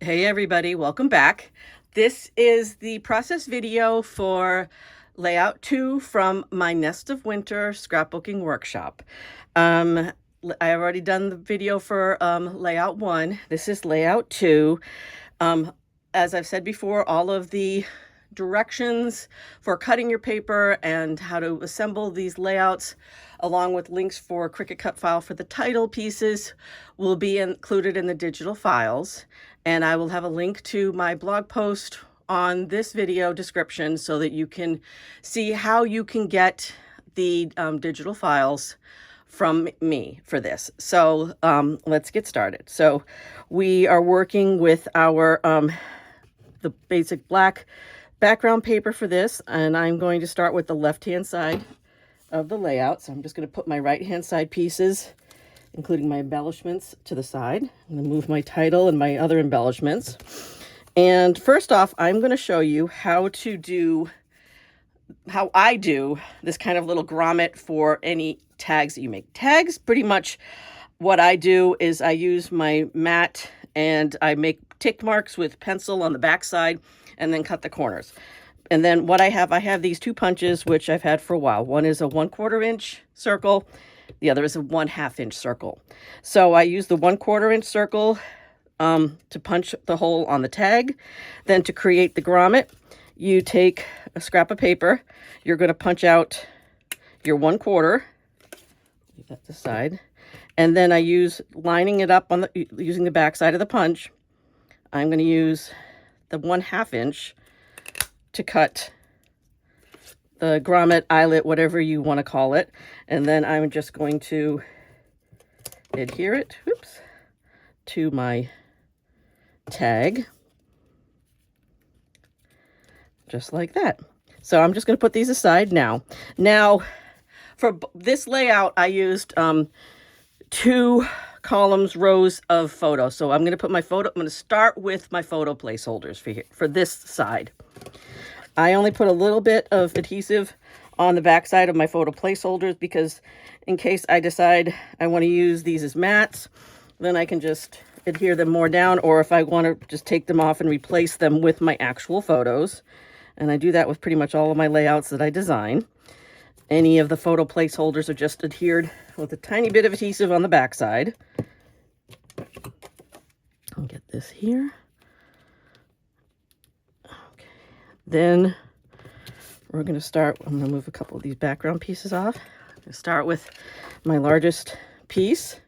Hey everybody, welcome back. This is the process video for layout 2 from my Nest of Winter scrapbooking workshop. I have already done the video for layout 1. This is layout 2. As I've said before, all of the directions for cutting your paper and how to assemble these layouts, along with links for Cricut cut file for the title pieces, will be included in the digital files. And I will have a link to my blog post on this video description so that you can see how you can get the digital files from me for this. So let's get started. So we are working with our the basic black background paper for this, and I'm going to start with the left-hand side of the layout. So I'm just going to put my right-hand side pieces, including my embellishments, to the side. I'm going to move my title and my other embellishments. And first off, I'm going to show you how I do this kind of little grommet for any tags that you make. Tags, pretty much what I do is I use my mat and I make tick marks with pencil on the back side and then cut the corners. And then what I have these two punches, which I've had for a while. One is a 1/4 inch circle. The other is a 1/2 inch circle. So I use the 1/4 inch circle to punch the hole on the tag. Then to create the grommet, you take a scrap of paper. You're going to punch out your 1/4. Leave that to the side. And then I use, lining it up on using the back side of the punch, I'm going to use the 1/2 inch to cut the grommet, eyelet, whatever you want to call it. And then I'm just going to adhere it, to my tag, just like that. So I'm just going to put these aside now. Now, for this layout, I used 2 rows of photos. So I'm going to put my photo, I'm going to start with my photo placeholders for this side. I only put a little bit of adhesive on the back side of my photo placeholders because in case I decide I want to use these as mats, then I can just adhere them more down, or if I want to just take them off and replace them with my actual photos. And I do that with pretty much all of my layouts that I design. Any of the photo placeholders are just adhered with a tiny bit of adhesive on the back side. I'll get this here. Okay. Then we're going to start, I'm going to move a couple of these background pieces off. I'm going to start with my largest piece.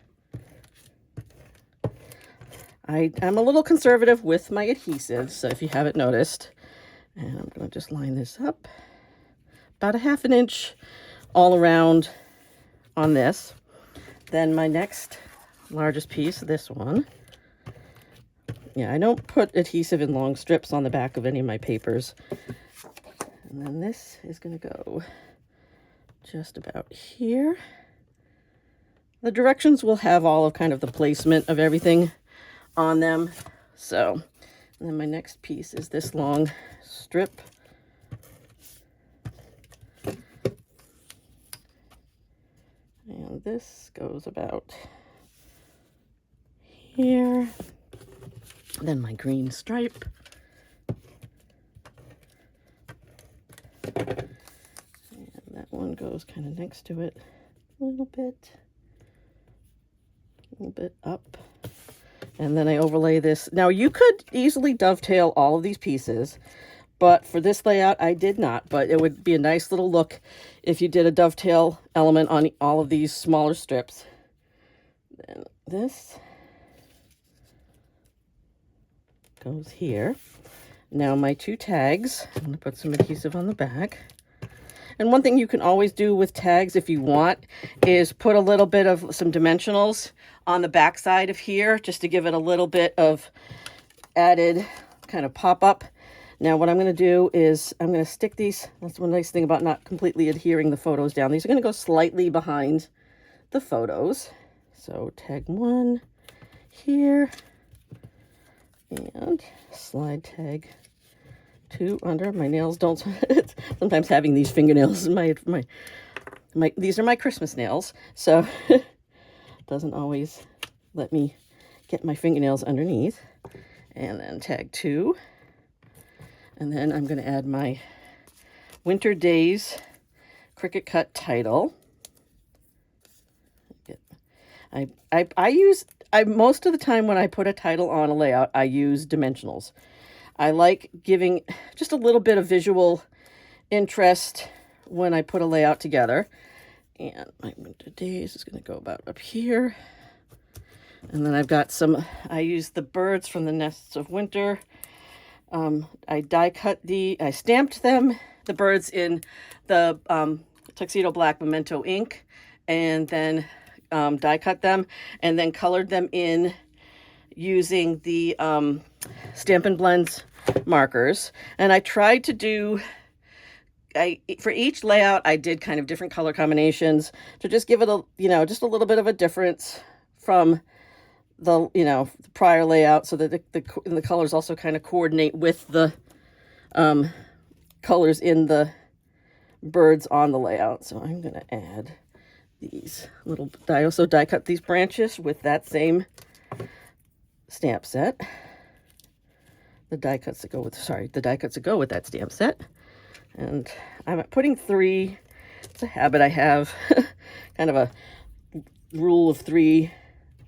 I'm a little conservative with my adhesive, so if you haven't noticed. And I'm going to just line this up about a 1/2 inch all around on this. Then my next largest piece, this one. Yeah, I don't put adhesive in long strips on the back of any of my papers. And then this is going to go just about here. The directions will have all of kind of the placement of everything on them. So, and then my next piece is this long strip. And this goes about here. Then my green stripe. And that one goes kind of next to it a little bit up. And then I overlay this. Now you could easily dovetail all of these pieces, but for this layout I did not. But it would be a nice little look if you did a dovetail element on all of these smaller strips. Then this goes here. Now my 2 tags, I'm going to put some adhesive on the back. And one thing you can always do with tags if you want is put a little bit of some dimensionals on the back side of here just to give it a little bit of added kind of pop-up. Now what I'm going to do is I'm going to stick these. That's one nice thing about not completely adhering the photos down. These are going to go slightly behind the photos. So tag 1 here and slide tag 2 under. My nails don't sometimes having these fingernails in my these are my Christmas nails, so it doesn't always let me get my fingernails underneath. and then tag 2. And then I'm going to add my Winter Days Cricut Cut title. I most of the time when I put a title on a layout, I use dimensionals. I like giving just a little bit of visual interest when I put a layout together. And my Winter Days is going to go about up here. And then I've got some, I use the birds from the Nests of Winter. I stamped them, the birds, in the Tuxedo Black Memento ink, and then die cut them, and then colored them in using the Stampin' Blends markers. And I tried to do, for each layout, I did kind of different color combinations to just give it a, just a little bit of a difference from the, the prior layout, so that the colors also kind of coordinate with the colors in the birds on the layout. So I'm going to add these little, I also die cut these branches with that same stamp set. The die cuts that go with that stamp set. And I'm putting 3, it's a habit I have, kind of a rule of 3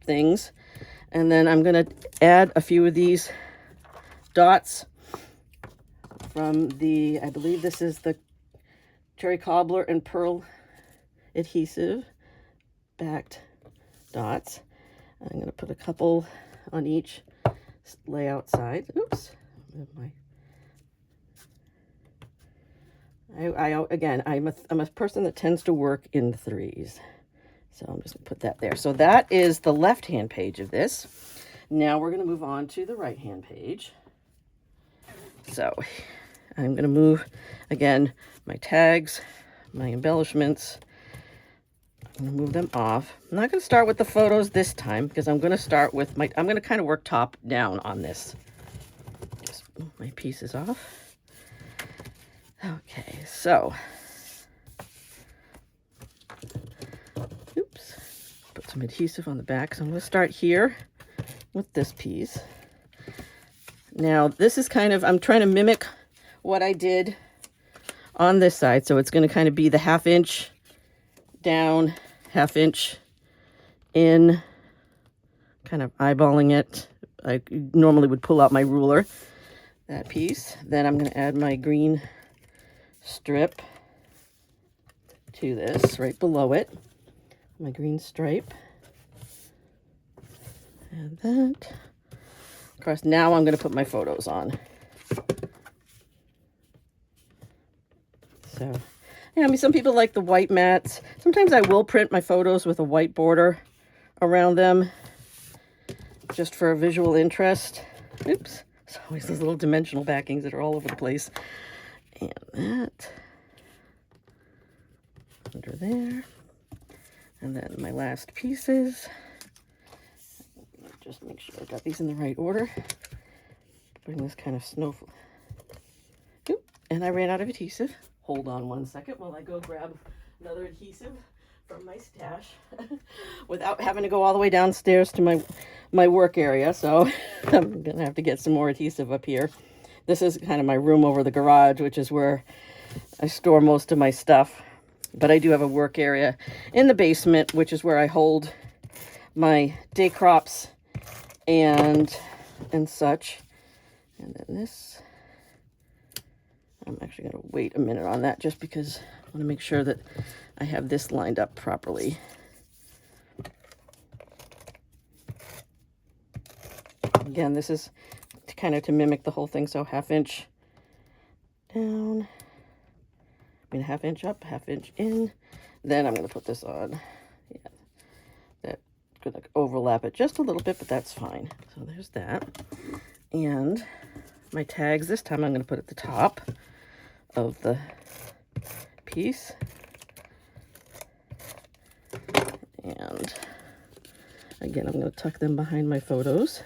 things. And then I'm going to add a few of these dots from the, I believe this is the Cherry Cobbler and Pearl adhesive backed dots. I'm going to put a couple on each layout side. Oops. Again, I'm a person that tends to work in 3s. So I'm just going to put that there. So that is the left-hand page of this. Now we're going to move on to the right-hand page. So I'm going to move, again, my tags, my embellishments. I'm going to move them off. I'm not going to start with the photos this time, because I'm going to start with I'm going to kind of work top down on this. Just move my pieces off. Okay, so put some adhesive on the back. So I'm going to start here with this piece. Now this is kind of, I'm trying to mimic what I did on this side. So it's going to kind of be the 1/2 inch down, 1/2 inch in, kind of eyeballing it. I normally would pull out my ruler, that piece. Then I'm going to add my green strip to this, right below it. My green stripe. And that. Of course, now I'm going to put my photos on. So, yeah, I mean, some people like the white mats. Sometimes I will print my photos with a white border around them, just for a visual interest. Oops. There's always those little dimensional backings that are all over the place. And that under there. And then my last pieces, just make sure I got these in the right order. Bring this kind of snowflake. And I ran out of adhesive. Hold on one second while I go grab another adhesive from my stash without having to go all the way downstairs to my work area. So I'm going to have to get some more adhesive up here. This is kind of my room over the garage, which is where I store most of my stuff. But I do have a work area in the basement, which is where I hold my day crops and such. And then this, I'm actually going to wait a minute on that, just because I want to make sure that I have this lined up properly. Again, this is kind of to mimic the whole thing. So 1/2 inch down. 1/2 inch up, 1/2 inch in. Then I'm going to put this on. Yeah, that's going to overlap it just a little bit, but that's fine. So there's that. And my tags, this time I'm going to put at the top of the piece. And again, I'm going to tuck them behind my photos.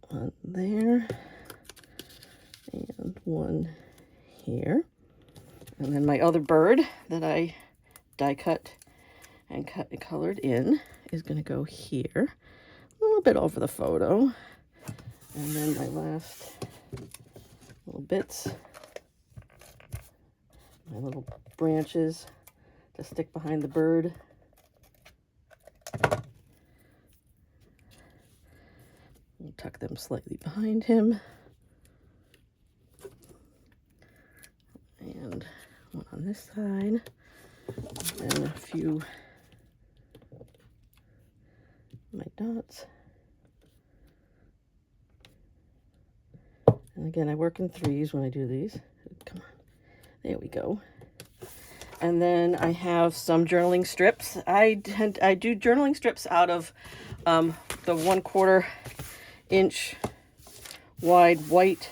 One there. And one here. And then my other bird that I die cut and colored in is going to go here, a little bit over the photo. And then my last little bits, my little branches to stick behind the bird. We'll tuck them slightly behind him. And one on this side. And a few of my dots. And again, I work in threes when I do these. Come on. There we go. And then I have some journaling strips. I do journaling strips out of the 1/4 inch wide white,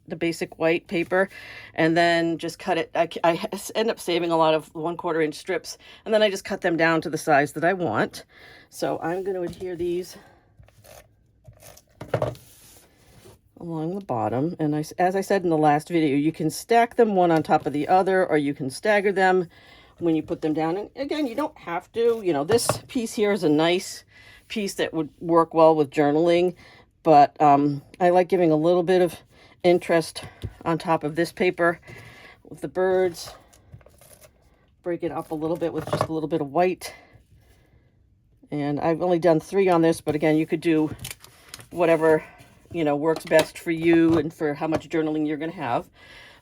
the basic white paper, and then just cut it. I end up saving a lot of 1/4 inch strips, and then I just cut them down to the size that I want. So I'm going to adhere these along the bottom. And as I said in the last video, you can stack them one on top of the other, or you can stagger them when you put them down. And again, you don't have to. You know, this piece here is a nice piece that would work well with journaling, but I like giving a little bit of interest on top of this paper with the birds. Break it up a little bit with just a little bit of white. And I've only done 3 on this, but again, you could do whatever, you know, works best for you and for how much journaling you're going to have.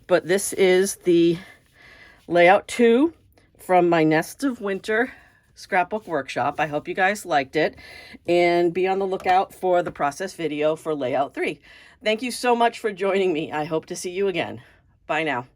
But this is the layout 2 from my Nests of Winter scrapbook workshop. I hope you guys liked it, and be on the lookout for the process video for layout 3. Thank you so much for joining me. I hope to see you again. Bye now.